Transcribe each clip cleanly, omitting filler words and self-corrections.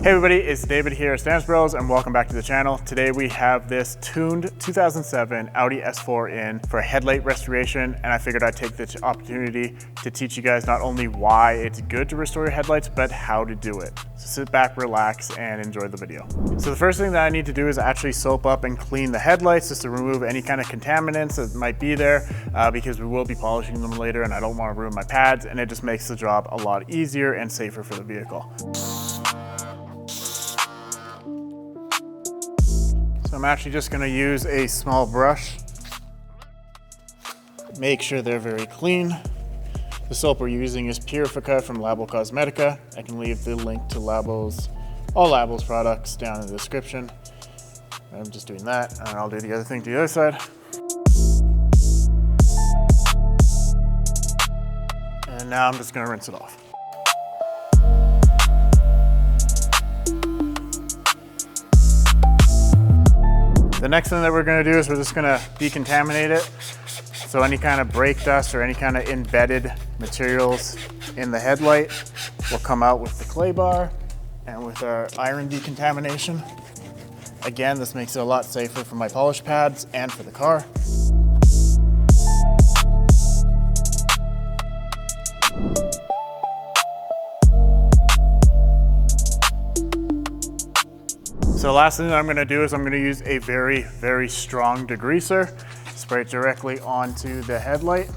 Hey everybody, it's David here at Stamps Bros and welcome back to the channel. Today we have this tuned 2007 Audi S4 in for headlight restoration, and I figured I'd take this opportunity to teach you guys not only why it's good to restore your headlights, but how to do it. So sit back, relax, and enjoy the video. So the first thing that I need to do is actually soap up and clean the headlights just to remove any kind of contaminants that might be there because we will be polishing them later and I don't want to ruin my pads, and it just makes the job a lot easier and safer for the vehicle. So I'm actually just going to use a small brush. Make sure they're very clean. The soap we're using is Purifica from Labo Cosmetica. I can leave the link to all Labo's products down in the description. I'm just doing that, and I'll do the other thing to the other side. And now I'm just going to rinse it off. The next thing that we're going to do is we're just going to decontaminate it. So any kind of brake dust or any kind of embedded materials in the headlight will come out with the clay bar and with our iron decontamination. Again, this makes it a lot safer for my polish pads and for the car. So the last thing that I'm going to do is I'm going to use a very, very strong degreaser. Spray it directly onto the headlight.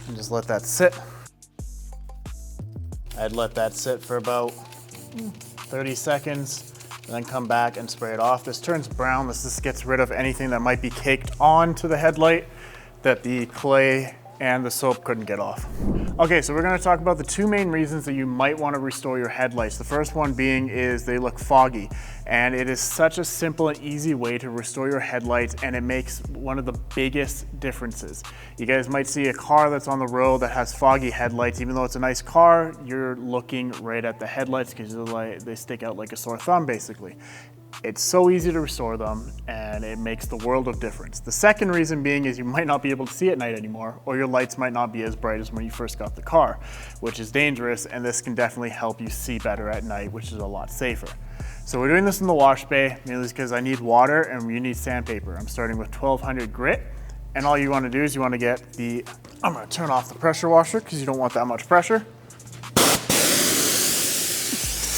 And just let that sit. I'd let that sit for about 30 seconds, and then come back and spray it off. This turns brown. This just gets rid of anything that might be caked onto the headlight that the clay and the soap couldn't get off. Okay, so we're gonna talk about the two main reasons that you might wanna restore your headlights. The first one being is they look foggy, and it is such a simple and easy way to restore your headlights, and it makes one of the biggest differences. You guys might see a car that's on the road that has foggy headlights. Even though it's a nice car, you're looking right at the headlights because they stick out like a sore thumb, basically. It's so easy to restore them, and it makes the world of difference. The second reason being is you might not be able to see at night anymore, or your lights might not be as bright as when you first got the car, which is dangerous, and this can definitely help you see better at night, which is a lot safer. So we're doing this in the wash bay, mainly because I need water and you need sandpaper. I'm starting with 1200 grit, and all you want to do is you want to get I'm going to turn off the pressure washer because you don't want that much pressure.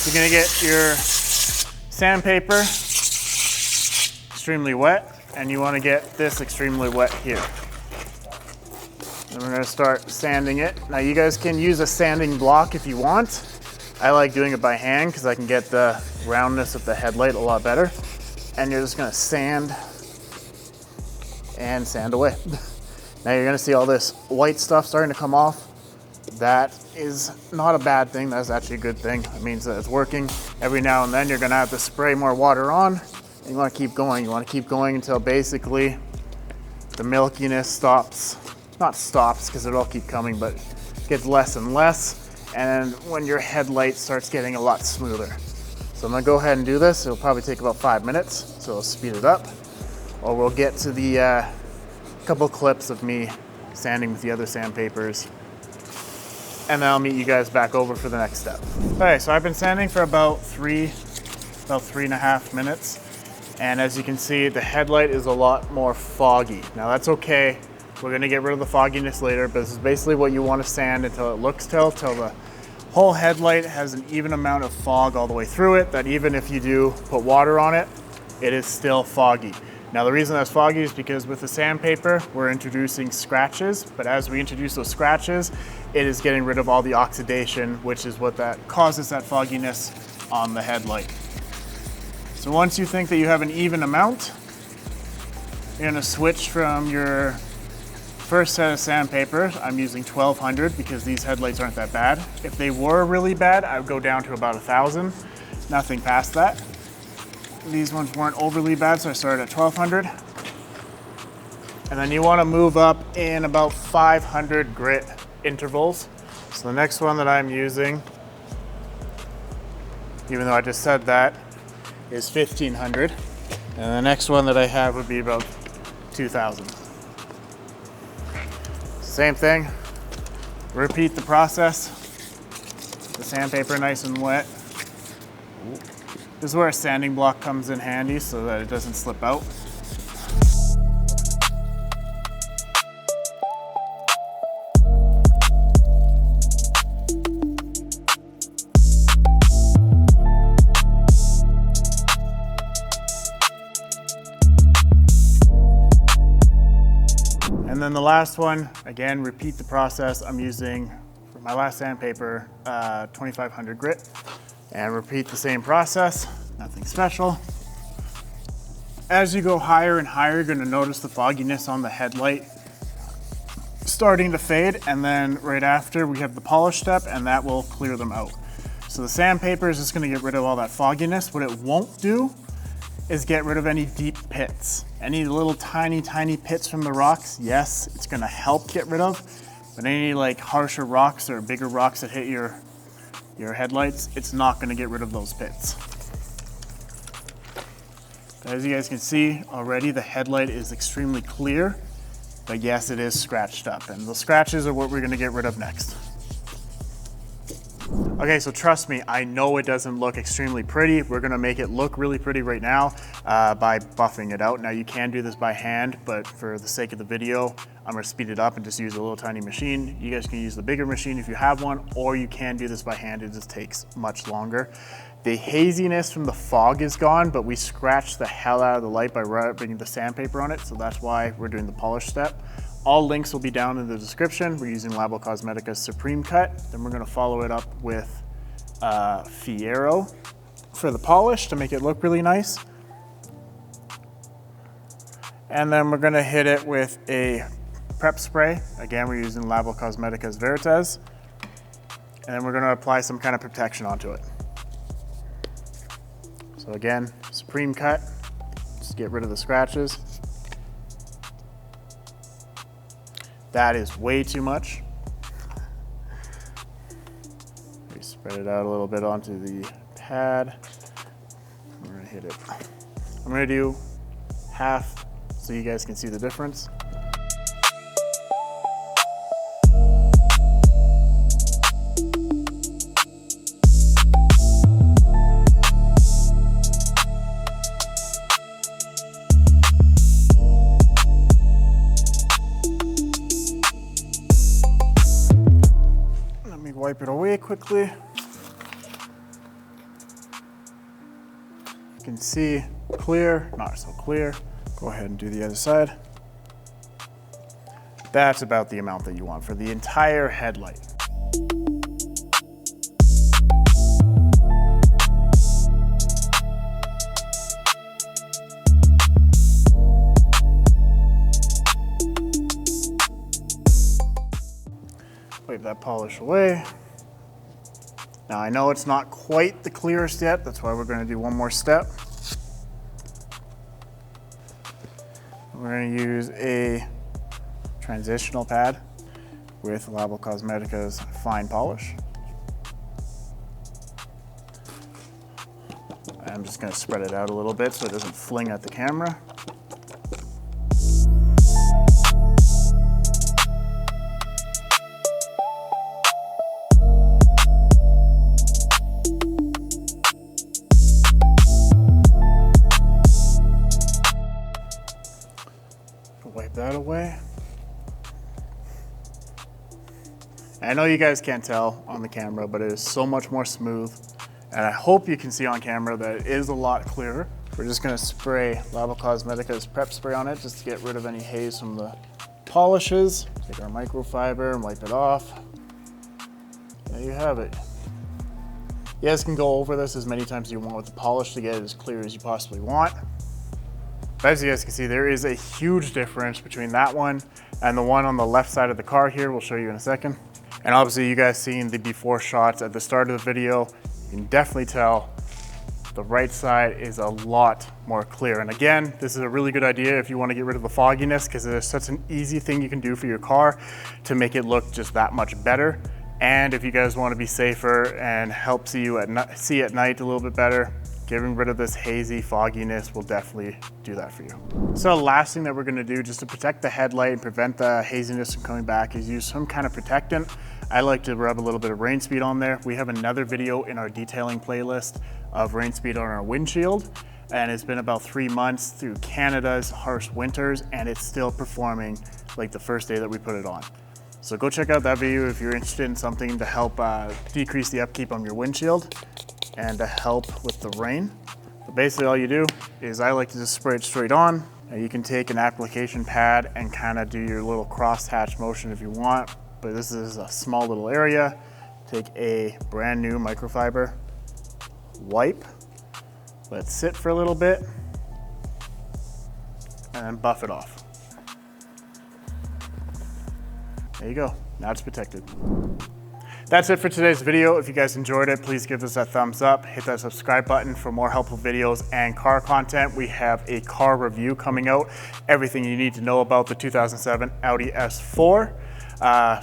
You're going to get your sandpaper extremely wet, and you want to get this extremely wet here. And we're going to start sanding it. Now you guys can use a sanding block if you want. I like doing it by hand because I can get the roundness of the headlight a lot better. And you're just going to sand and sand away. Now you're going to see all this white stuff starting to come off. That is not a bad thing. That's actually a good thing. It means that it's working. Every now and then you're going to have to spray more water on, and you want to keep going. You want to keep going until basically the milkiness stops. Not stops because it'll keep coming, but gets less and less. And when your headlight starts getting a lot smoother. So I'm going to go ahead and do this. It'll probably take about 5 minutes, so I'll speed it up. Or we'll get to the couple clips of me sanding with the other sandpapers, and then I'll meet you guys back over for the next step. Okay, so I've been sanding for about 3.5 minutes. And as you can see, the headlight is a lot more foggy. Now that's okay. We're gonna get rid of the fogginess later, but this is basically what you wanna sand until it looks till the whole headlight has an even amount of fog all the way through it, that even if you do put water on it, it is still foggy. Now the reason that's foggy is because with the sandpaper, we're introducing scratches, but as we introduce those scratches, it is getting rid of all the oxidation, which is what that causes that fogginess on the headlight. So once you think that you have an even amount, you're gonna switch from your first set of sandpaper. I'm using 1200 because these headlights aren't that bad. If they were really bad, I would go down to about 1000, nothing past that. These ones weren't overly bad, so I started at 1200. And then you want to move up in about 500 grit intervals. So the next one that I'm using, even though I just said that, is 1500. And the next one that I have would be about 2000. Same thing, repeat the process. the sandpaper nice and wet. This is where a sanding block comes in handy so that it doesn't slip out. And then the last one, again, repeat the process. I'm using, for my last sandpaper, 2500 grit. And repeat the same process, nothing special. As you go higher and higher, you're gonna notice the fogginess on the headlight starting to fade. And then right after, we have the polish step, and that will clear them out. So the sandpaper is just gonna get rid of all that fogginess. What it won't do is get rid of any deep pits. Any little tiny pits from the rocks, yes, it's gonna help get rid of, but any like harsher rocks or bigger rocks that hit your headlights, it's not gonna get rid of those pits. As you guys can see already, the headlight is extremely clear, but yes, it is scratched up, and the scratches are what we're gonna get rid of next. Okay, so trust me, I know it doesn't look extremely pretty. We're gonna make it look really pretty right now by buffing it out. Now you can do this by hand, but for the sake of the video, I'm gonna speed it up and just use a little tiny machine. You guys can use the bigger machine if you have one, or you can do this by hand. It just takes much longer. The haziness from the fog is gone, but we scratched the hell out of the light by rubbing the sandpaper on it, so that's why we're doing the polish step. All links will be down in the description. We're using Labo Cosmetica's Supreme Cut. Then we're gonna follow it up with Fiero for the polish to make it look really nice. And then we're gonna hit it with a prep spray. Again, we're using Labo Cosmetica's Veritas. And then we're gonna apply some kind of protection onto it. So again, Supreme Cut, just get rid of the scratches. That is way too much. We spread it out a little bit onto the pad. We're gonna hit it. I'm gonna do half so you guys can see the difference. Wipe it away quickly. You can see clear, not so clear. Go ahead and do the other side. That's about the amount that you want for the entire headlight. Wipe that polish away. Now I know it's not quite the clearest yet, that's why we're going to do one more step. We're going to use a transitional pad with Labo Cosmetica's Fine Polish. I'm just going to spread it out a little bit so it doesn't fling at the camera. Wipe that away. I know you guys can't tell on the camera, but it is so much more smooth. And I hope you can see on camera that it is a lot clearer. We're just gonna spray Labo Cosmetica's prep spray on it just to get rid of any haze from the polishes. Take our microfiber and wipe it off. There you have it. You guys can go over this as many times as you want with the polish to get it as clear as you possibly want. But as you guys can see, there is a huge difference between that one and the one on the left side of the car here. We'll show you in a second. And obviously you guys seen the before shots at the start of the video. You can definitely tell the right side is a lot more clear. And again, this is a really good idea if you want to get rid of the fogginess, because it's such an easy thing you can do for your car to make it look just that much better. And if you guys want to be safer and help see at night a little bit better, Getting rid of this hazy fogginess will definitely do that for you. So last thing that we're gonna do just to protect the headlight and prevent the haziness from coming back is use some kind of protectant. I like to rub a little bit of rain speed on there. We have another video in our detailing playlist of rain speed on our windshield, and it's been about 3 months through Canada's harsh winters, and it's still performing like the first day that we put it on. So go check out that video if you're interested in something to help decrease the upkeep on your windshield and to help with the rain. But basically all you do is I like to just spray it straight on. And you can take an application pad and kind of do your little cross-hatch motion if you want, but this is a small little area. Take a brand new microfiber wipe, let it sit for a little bit, and then buff it off. There you go, now it's protected. That's it for today's video. If you guys enjoyed it, please give us a thumbs up, hit that subscribe button for more helpful videos and car content. We have a car review coming out, everything you need to know about the 2007 Audi S4.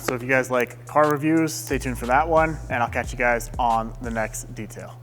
So if you guys like car reviews, stay tuned for that one, and I'll catch you guys on the next detail.